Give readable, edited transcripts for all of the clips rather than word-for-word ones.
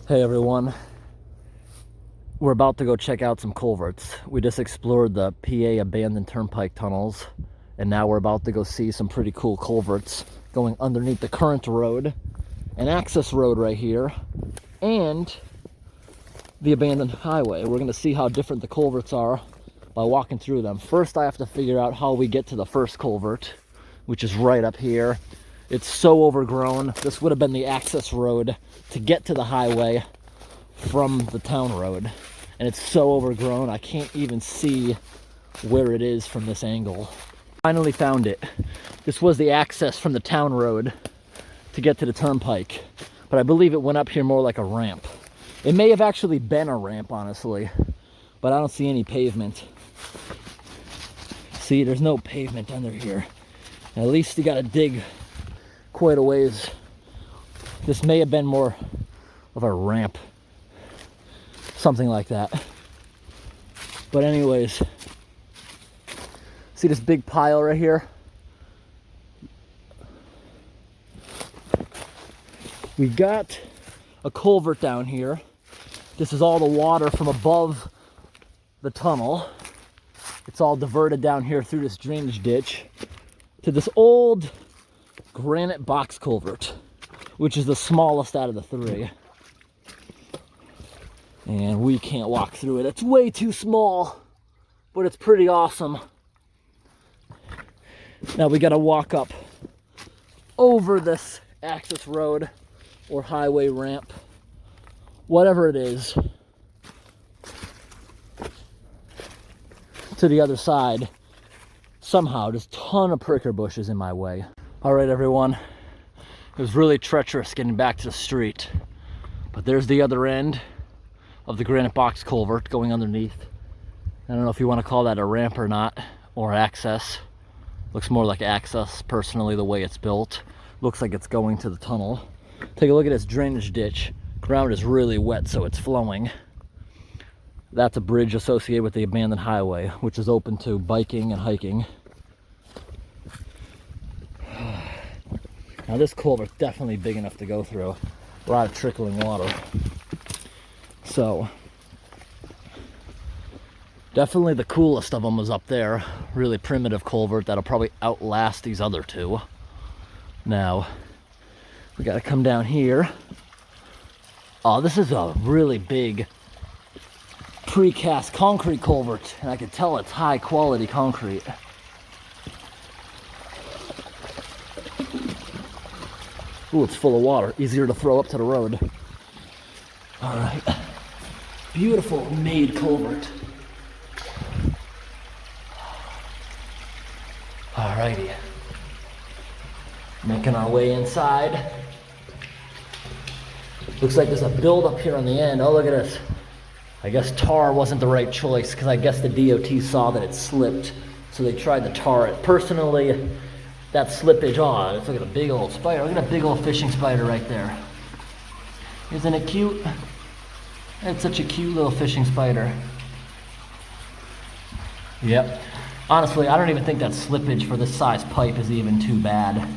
Hey everyone, we're about to go check out some culverts. We just explored the PA abandoned Turnpike tunnels, and now we're about to go see some pretty cool culverts going underneath the current road, an access road right here, and the abandoned highway. We're gonna see how different the culverts are by walking through them. First, I have to figure out how we get to the first culvert, which is right up here. It's so overgrown. This would have been the access road to get to the highway from the town road. And it's so overgrown, I can't even see where it is from this angle. Finally found it. This was the access from the town road to get to the turnpike. But I believe it went up here more like a ramp. It may have actually been a ramp, honestly. But I don't see any pavement. See, there's no pavement under here. At least you gotta dig quite a ways. This may have been more of a ramp, something like that. But anyways, see this big pile right here? We got a culvert down here. This is all the water from above the tunnel. It's all diverted down here through this drainage ditch to this old granite box culvert, which is the smallest out of the three. And we can't walk through it. It's way too small, but it's pretty awesome. Now we gotta walk up over this access road or highway ramp, whatever it is, to the other side. Somehow, there's a ton of pricker bushes in my way. All right, everyone. It was really treacherous getting back to the street, but there's the other end of the granite box culvert going underneath. I don't know if you want to call that a ramp or not, or access. Looks more like access, personally, the way it's built. Looks like it's going to the tunnel. Take a look at this drainage ditch. Ground is really wet, so it's flowing. That's a bridge associated with the abandoned highway, which is open to biking and hiking. Now this culvert's definitely big enough to go through. A lot of trickling water. So, definitely the coolest of them was up there. Really primitive culvert that'll probably outlast these other two. Now, we gotta come down here. Oh, this is a really big precast concrete culvert, and I can tell it's high quality concrete. Ooh, it's full of water. Easier to throw up to the road. All right. Beautiful made culvert. All righty. Making our way inside. Looks like there's a build-up here on the end. Oh, look at this. I guess tar wasn't the right choice, because I guess the DOT saw that it slipped, so they tried to tar it. Personally, that slippage, oh, let's look at a big old spider. Look at a big old fishing spider right there. Isn't it cute? It's such a cute little fishing spider. Yep. Honestly, I don't even think that slippage for this size pipe is even too bad.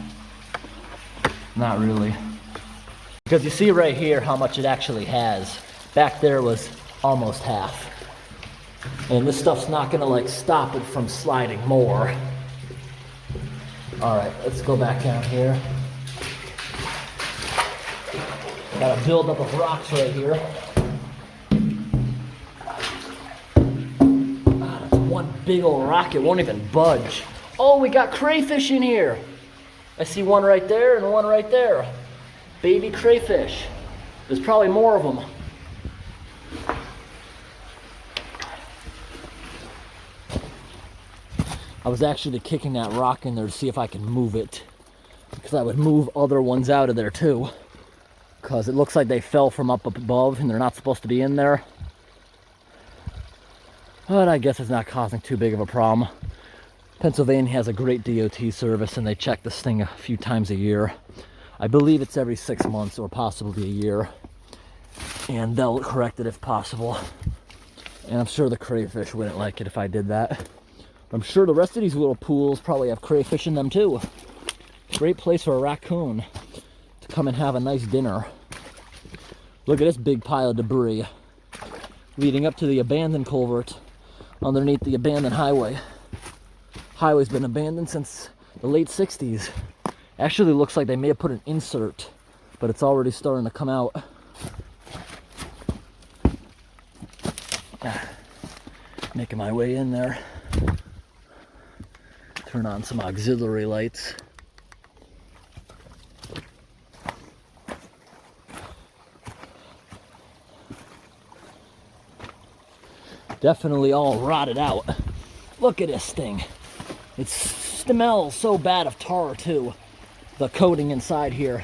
Not really. Because you see right here how much it actually has. Back there was almost half. And this stuff's not gonna like stop it from sliding more. All right, let's go back down here. Got a buildup of rocks right here. Ah, that's one big old rock, it won't even budge. Oh, we got crayfish in here. I see one right there and one right there. Baby crayfish. There's probably more of them. I was actually kicking that rock in there to see if I could move it, because I would move other ones out of there too, because it looks like they fell from up above and they're not supposed to be in there. But I guess it's not causing too big of a problem. Pennsylvania has a great DOT service, and they check this thing a few times a year. I believe it's every 6 months or possibly a year, and they'll correct it if possible. And I'm sure the crayfish wouldn't like it if I did that. I'm sure the rest of these little pools probably have crayfish in them too. Great place for a raccoon to come and have a nice dinner. Look at this big pile of debris leading up to the abandoned culvert underneath the abandoned highway. Highway's been abandoned since the late 60s. Actually looks like they may have put an insert, but it's already starting to come out. Making my way in there. Turn on some auxiliary lights. Definitely all rotted out. Look at this thing. It smells so bad of tar too. The coating inside here.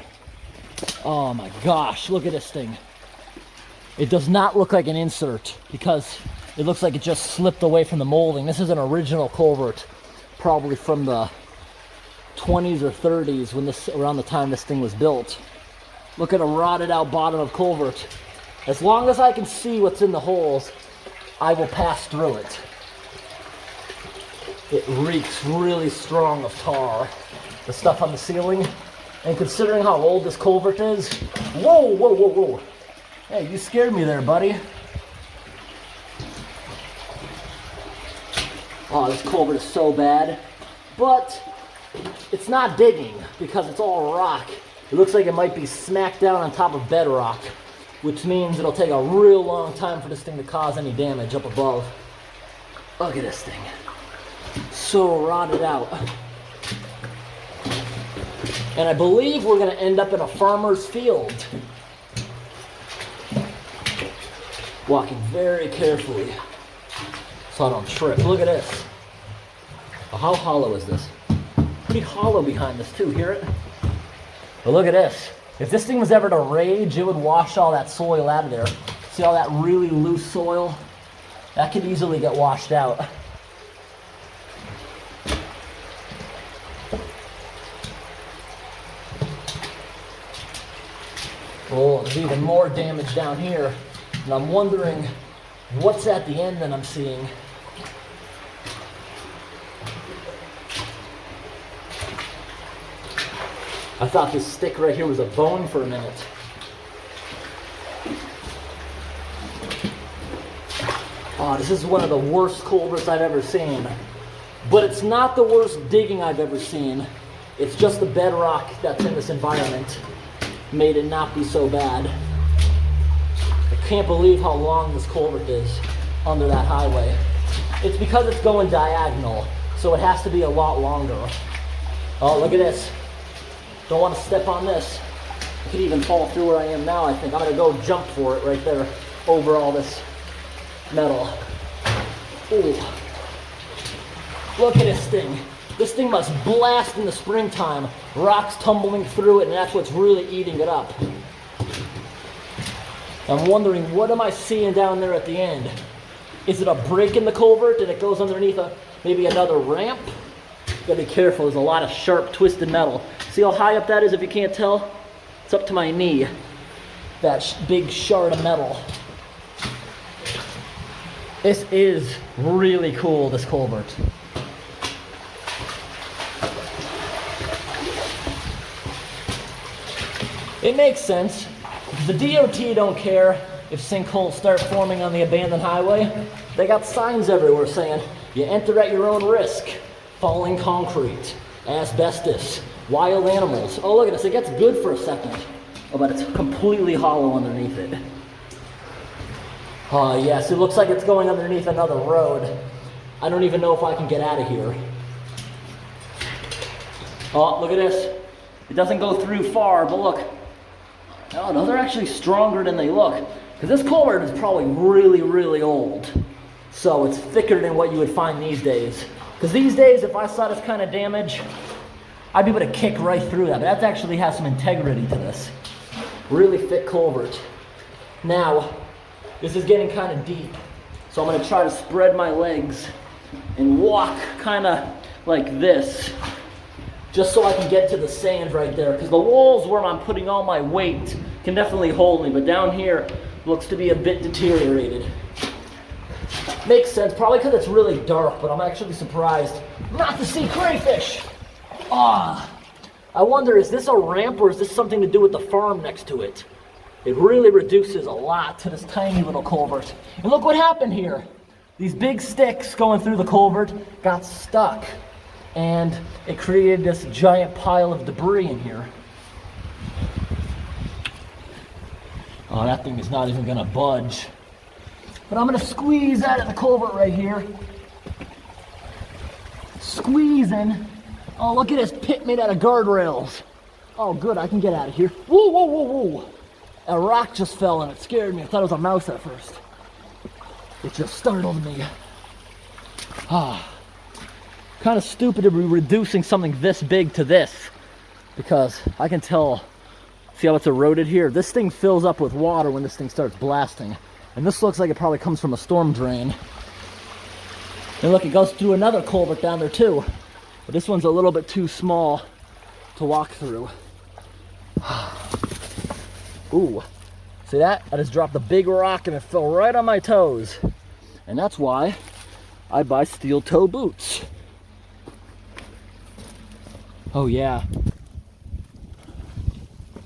Oh my gosh, look at this thing. It does not look like an insert because it looks like it just slipped away from the molding. This is an original culvert, probably from the 20s or 30s, when around the time this thing was built. Look at a rotted out bottom of culvert. As long as I can see what's in the holes, I will pass through it. It reeks really strong of tar. The stuff on the ceiling. And considering how old this culvert is, whoa, whoa, whoa, whoa. Hey, you scared me there, buddy. Oh, this culvert is so bad. But it's not digging because it's all rock. It looks like it might be smacked down on top of bedrock, which means it'll take a real long time for this thing to cause any damage up above. Look at this thing. So rotted out. And I believe we're gonna end up in a farmer's field. Walking very carefully so I don't trip. Look at this. How hollow is this? Pretty hollow behind this too, hear it? But look at this. If this thing was ever to rage, it would wash all that soil out of there. See all that really loose soil? That could easily get washed out. Oh, there's even more damage down here. And I'm wondering what's at the end that I'm seeing. I thought this stick right here was a bone for a minute. Oh, this is one of the worst culverts I've ever seen. But it's not the worst digging I've ever seen. It's just the bedrock that's in this environment made it not be so bad. I can't believe how long this culvert is under that highway. It's because it's going diagonal, so it has to be a lot longer. Oh, look at this. Don't want to step on this. I could even fall through where I am now, I think. I'm gonna go jump for it right there over all this metal. Ooh. Look at this thing. This thing must blast in the springtime. Rocks tumbling through it, and that's what's really eating it up. I'm wondering, what am I seeing down there at the end? Is it a break in the culvert and it goes underneath maybe another ramp? Gotta be careful, there's a lot of sharp, twisted metal. See how high up that is if you can't tell? It's up to my knee. That big shard of metal. This is really cool, this culvert. It makes sense. The DOT don't care if sinkholes start forming on the abandoned highway. They got signs everywhere saying, you enter at your own risk. Falling concrete, asbestos, wild animals. Oh, look at this, it gets good for a second. Oh, but it's completely hollow underneath it. Oh, yes, it looks like it's going underneath another road. I don't even know if I can get out of here. Oh, look at this. It doesn't go through far, but look. Oh, those are actually stronger than they look. Because this culvert is probably really, really old. So it's thicker than what you would find these days. Because these days, if I saw this kind of damage, I'd be able to kick right through that. But that actually has some integrity to this. Really thick culvert. Now, this is getting kind of deep. So I'm going to try to spread my legs and walk kind of like this. Just so I can get to the sand right there. Because the walls where I'm putting all my weight can definitely hold me. But down here looks to be a bit deteriorated. Makes sense, probably because it's really dark, but I'm actually surprised not to see crayfish. Ah, I wonder, is this a ramp or is this something to do with the farm next to it? It really reduces a lot to this tiny little culvert. And look what happened here. These big sticks going through the culvert got stuck, and it created this giant pile of debris in here. Oh, that thing is not even gonna budge. But I'm gonna squeeze out of the culvert right here. Squeezing. Oh, look at this pit made out of guardrails. Oh, good, I can get out of here. Whoa, whoa, whoa, whoa. A rock just fell and it scared me. I thought it was a mouse at first. It just startled me. Kind of stupid to be reducing something this big to this, because I can tell, see how it's eroded here? This thing fills up with water when this thing starts blasting. And this looks like it probably comes from a storm drain. And look, it goes through another culvert down there too. But this one's a little bit too small to walk through. Ooh, see that? I just dropped a big rock and it fell right on my toes. And that's why I buy steel toe boots. Oh yeah.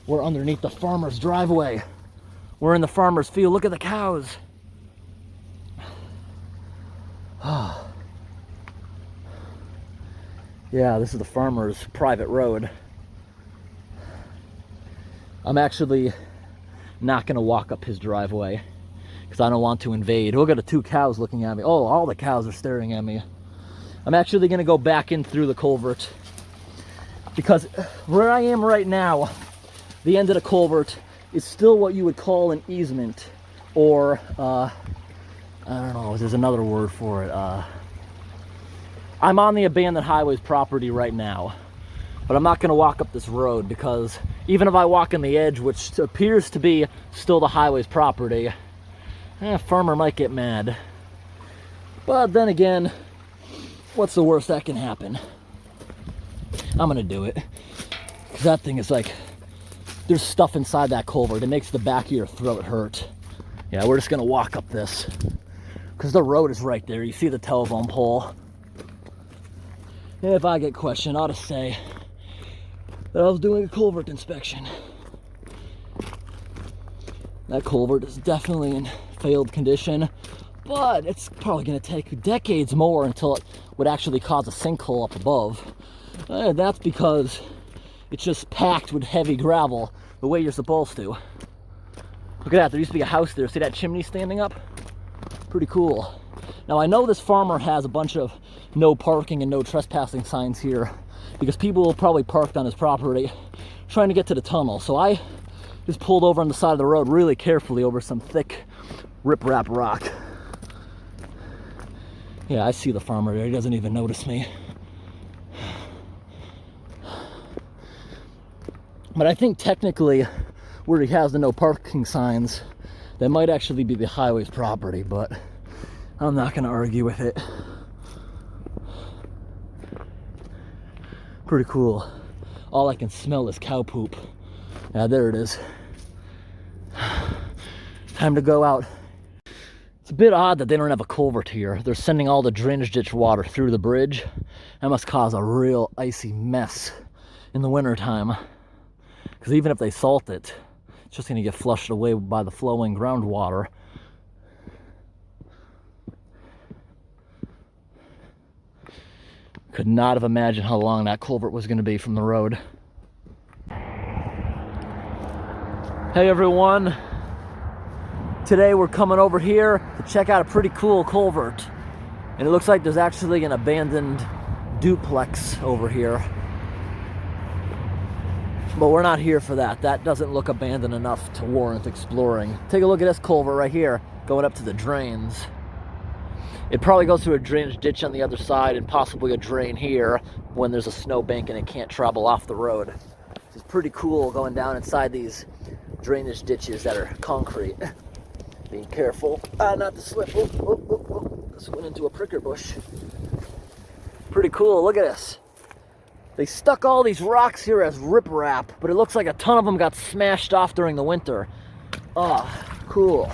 We're underneath the farmer's driveway. We're in the farmer's field. Look at the cows. Yeah, this is the farmer's private road. I'm actually not gonna walk up his driveway because I don't want to invade. Look at the two cows looking at me. Oh, all the cows are staring at me. I'm actually gonna go back in through the culvert, because where I am right now, the end of the culvert is still what you would call an easement, or I don't know, there's another word for it. I'm on the abandoned highways property right now, but I'm not gonna walk up this road, because even if I walk on the edge, which appears to be still the highway's property, farmer might get mad. But then again, what's the worst that can happen? I'm gonna do it, because that thing is like, there's stuff inside that culvert. It makes the back of your throat hurt. Yeah, we're just gonna walk up this, because the road is right there. You see the telephone pole. If I get questioned, I ought to say that I was doing a culvert inspection. That culvert is definitely in failed condition, but it's probably gonna take decades more until it would actually cause a sinkhole up above. That's because it's just packed with heavy gravel the way you're supposed to. Look at that, there used to be a house there. See that chimney standing up? Pretty cool. Now I know this farmer has a bunch of no parking and no trespassing signs here, because people will probably parked on his property trying to get to the tunnel. So I just pulled over on the side of the road really carefully over some thick riprap rock. Yeah, I see the farmer there. He doesn't even notice me. But I think technically where he has the no parking signs, that might actually be the highway's property, but I'm not gonna argue with it. Pretty cool. All I can smell is cow poop. Yeah, there it is. Time to go out. It's a bit odd that they don't have a culvert here. They're sending all the drainage ditch water through the bridge. That must cause a real icy mess in the wintertime. Because even if they salt it, it's just gonna get flushed away by the flowing groundwater. Could not have imagined how long that culvert was going to be from the road. Hey everyone, today we're coming over here to check out a pretty cool culvert, and it looks like there's actually an abandoned duplex over here, but we're not here for that. That doesn't look abandoned enough to warrant exploring. Take a look at this culvert right here going up to the drains. It probably goes through a drainage ditch on the other side and possibly a drain here when there's a snowbank and it can't travel off the road. It's pretty cool going down inside these drainage ditches that are concrete. Being careful not to slip. Oh. This went into a pricker bush. Pretty cool, look at this. They stuck all these rocks here as riprap, but it looks like a ton of them got smashed off during the winter. Oh, cool.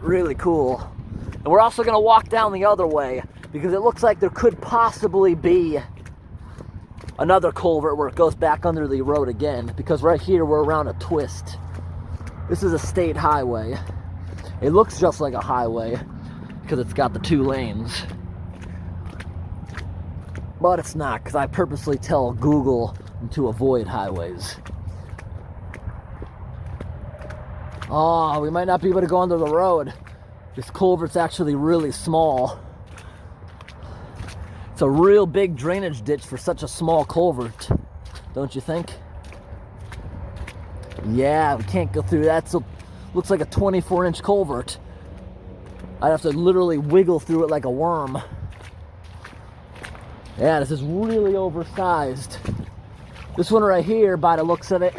Really cool. And we're also gonna walk down the other way, because it looks like there could possibly be another culvert where it goes back under the road again, because right here we're around a twist. This is a state highway. It looks just like a highway because it's got the 2 lanes. But it's not, because I purposely tell Google to avoid highways. Oh, we might not be able to go under the road. This culvert's actually really small. It's a real big drainage ditch for such a small culvert, don't you think? Yeah, we can't go through that. So looks like a 24-inch culvert. I'd have to literally wiggle through it like a worm. Yeah, this is really oversized. This one right here, by the looks of it,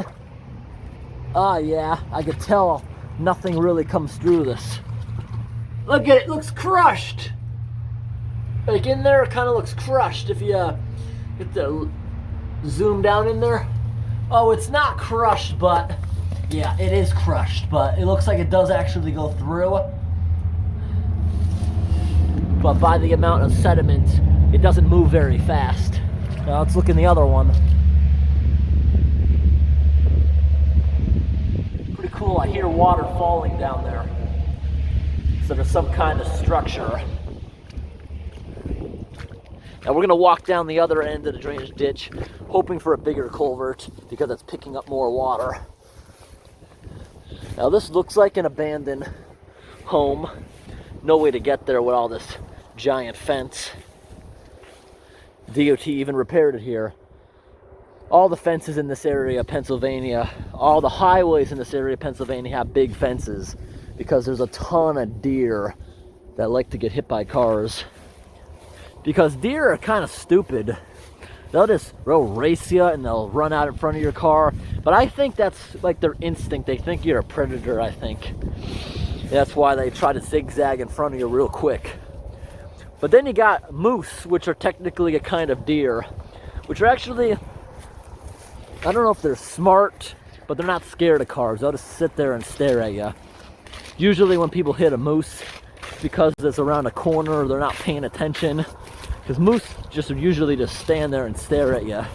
oh yeah, I could tell nothing really comes through this. Look at it, it looks crushed. Like in there, it kind of looks crushed. If you get the zoom down in there. Oh, it's not crushed, but yeah, it is crushed, but it looks like it does actually go through. But by the amount of sediment, it doesn't move very fast. Now let's look in the other one. Pretty cool, I hear water falling down there. So there's some kind of structure. Now we're gonna walk down the other end of the drainage ditch, hoping for a bigger culvert because it's picking up more water. Now this looks like an abandoned home. No way to get there with all this giant fence. DOT even repaired it here. All the fences in this area of Pennsylvania, all the highways in this area of Pennsylvania have big fences because there's a ton of deer that like to get hit by cars. Because deer are kind of stupid. They'll race you and they'll run out in front of your car. But I think that's like their instinct. They think you're a predator, I think. That's why they try to zigzag in front of you real quick. But then you got moose, which are technically a kind of deer, which are actually, I don't know if they're smart, but they're not scared of cars. They'll just sit there and stare at you. Usually when people hit a moose, it's because it's around a corner, they're not paying attention. Because moose just usually just stand there and stare at you.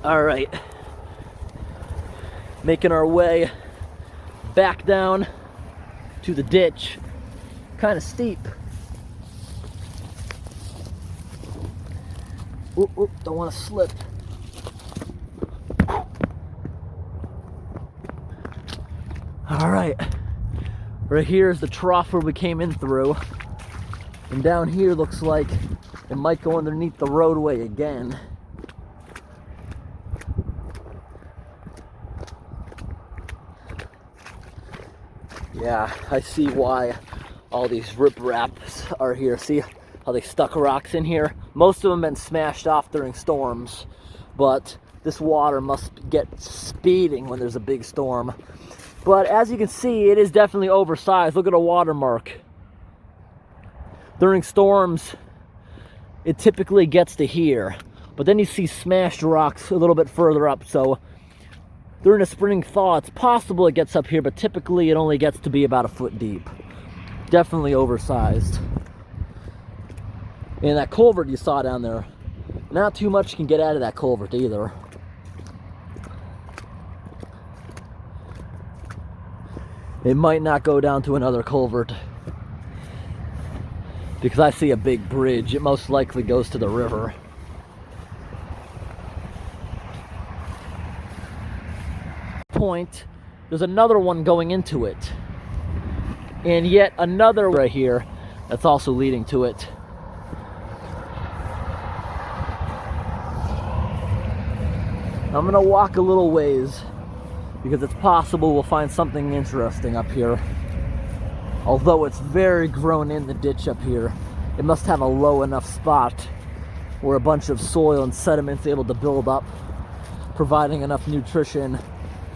All right, making our way back down to the ditch. Kind of steep. Oop, oop, don't want to slip. All right, right here is the trough where we came in through. And down here looks like it might go underneath the roadway again. Yeah, I see why all these ripraps are here. See how they stuck rocks in here? Most of them have been smashed off during storms, but this water must get speeding when there's a big storm. But as you can see, it is definitely oversized. Look at the watermark. During storms, it typically gets to here, but then you see smashed rocks a little bit further up. So during a spring thaw, it's possible it gets up here, but typically it only gets to be about a foot deep. Definitely oversized. And that culvert you saw down there, not too much can get out of that culvert either. It might not go down to another culvert because I see a big bridge. It most likely goes to the river. Point, there's another one going into it. And yet another right here that's also leading to it. I'm gonna walk a little ways because it's possible we'll find something interesting up here. Although it's very grown in the ditch up here, it must have a low enough spot where a bunch of soil and sediment's able to build up, providing enough nutrition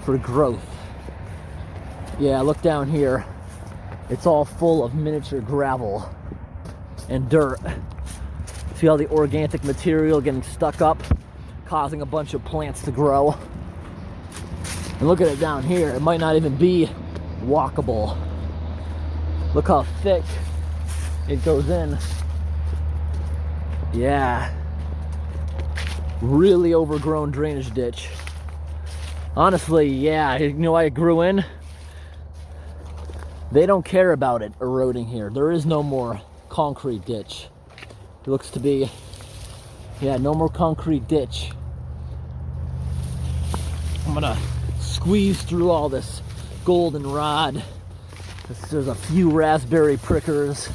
for growth. Yeah, look down here. It's all full of miniature gravel and dirt. See all the organic material getting stuck up, causing a bunch of plants to grow. And look at it down here. It might not even be walkable. Look how thick it goes in. Yeah. Really overgrown drainage ditch. Honestly, yeah, you know why it grew in? They don't care about it eroding here. There is no more concrete ditch. It looks to be, yeah, no more concrete ditch. I'm gonna squeeze through all this goldenrod. There's a few raspberry prickers.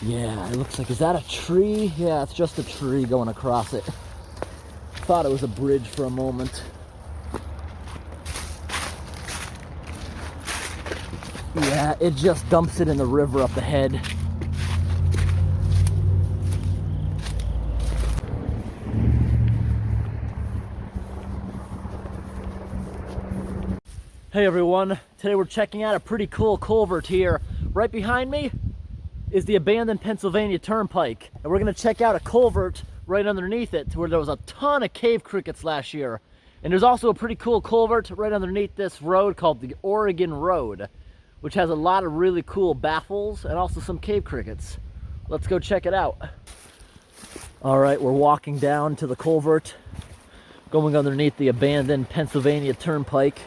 Yeah, it looks like, is that a tree? Yeah, it's just a tree going across it. Thought it was a bridge for a moment. Yeah, it just dumps it in the river up ahead. Hey everyone, today we're checking out a pretty cool culvert here. Right behind me is the abandoned Pennsylvania Turnpike. And we're gonna check out a culvert right underneath it where there was a ton of cave crickets last year. And there's also a pretty cool culvert right underneath this road called the Oregon Road, which has a lot of really cool baffles and also some cave crickets. Let's go check it out. All right, we're walking down to the culvert, going underneath the abandoned Pennsylvania Turnpike.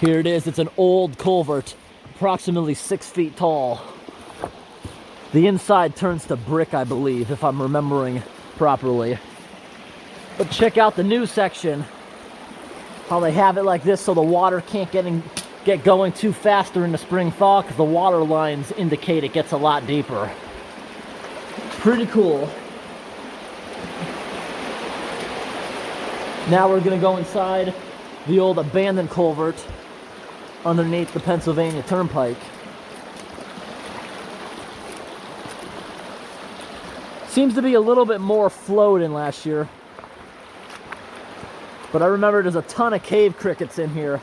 Here it is, it's an old culvert, approximately 6 feet tall. The inside turns to brick, I believe, if I'm remembering properly. But check out the new section, how they have it like this so the water can't get going too fast during the spring thaw because the water lines indicate it gets a lot deeper. Pretty cool. Now we're gonna go inside the old abandoned culvert underneath the Pennsylvania Turnpike. Seems to be a little bit more flow than last year. But I remember there's a ton of cave crickets in here.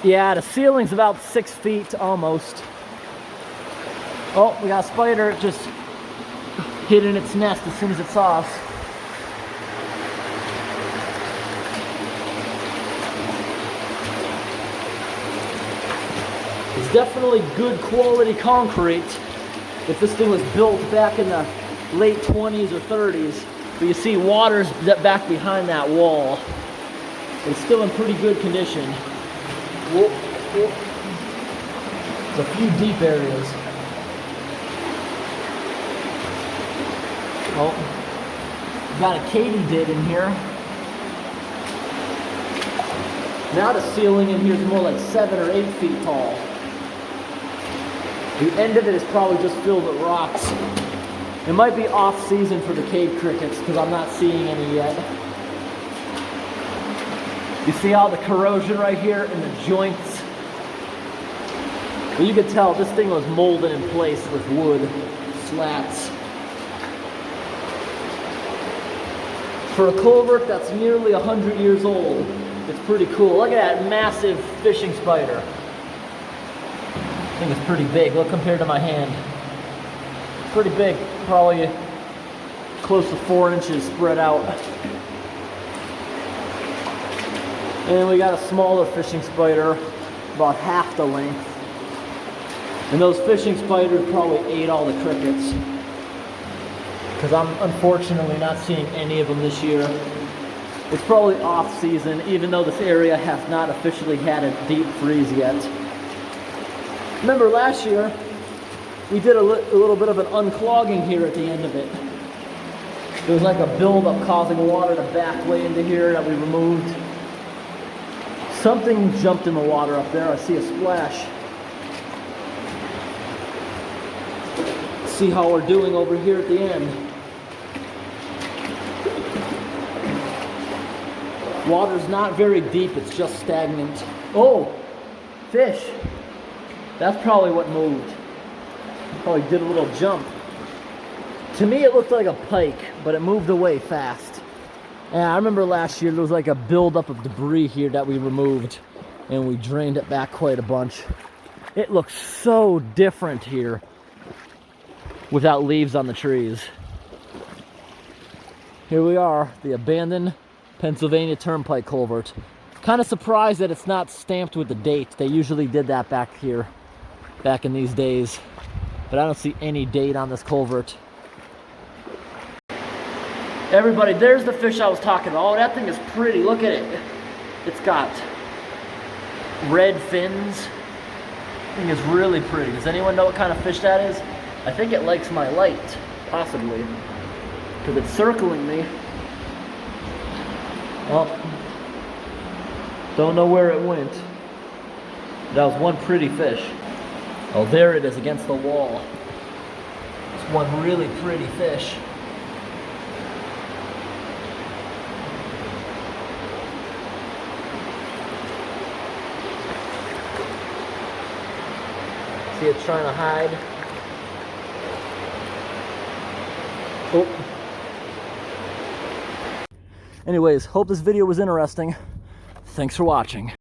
Yeah, the ceiling's about 6 feet almost. Oh, we got a spider. It just hid in its nest as soon as it saw us. It's definitely good quality concrete. If this thing was built back in the late 20s or 30s, but you see water's back behind that wall. It's still in pretty good condition. Whoa, whoa. There's a few deep areas. Oh, got a katydid in here. Now the ceiling in here is more like 7 or 8 feet tall. The end of it is probably just filled with rocks. It might be off season for the cave crickets because I'm not seeing any yet. You see all the corrosion right here in the joints? But you can tell this thing was molded in place with wood slats. For a culvert that's nearly 100 years old, it's pretty cool. Look at that massive fishing spider. I think it's pretty big. Look compared to my hand. Pretty big, probably close to 4 inches spread out. And we got a smaller fishing spider, about half the length. And those fishing spiders probably ate all the crickets, because I'm unfortunately not seeing any of them this year. It's probably off season, even though this area has not officially had a deep freeze yet. Remember last year, we did a little bit of an unclogging here at the end of it. There was like a buildup causing water to back way into here that we removed. Something jumped in the water up there. I see a splash. See how we're doing over here at the end. Water's not very deep, it's just stagnant. Oh, fish. That's probably what moved. Probably did a little jump. To me, it looked like a pike, but it moved away fast. And I remember last year there was like a buildup of debris here that we removed, and we drained it back quite a bunch. It looks so different here without leaves on the trees. Here we are, the abandoned Pennsylvania Turnpike culvert. Kind of surprised that it's not stamped with the date. They usually did that back here, back in these days. but I don't see any date on this culvert. Everybody, there's the fish I was talking about. Oh, that thing is pretty. Look at it. It's got red fins. I think it's really pretty. Does anyone know what kind of fish that is? I think it likes my light, possibly, because it's circling me. Well, don't know where it went. That was one pretty fish. Oh, there it is against the wall. It's one really pretty fish. See, it's trying to hide. Oh. Anyways, hope this video was interesting. Thanks for watching.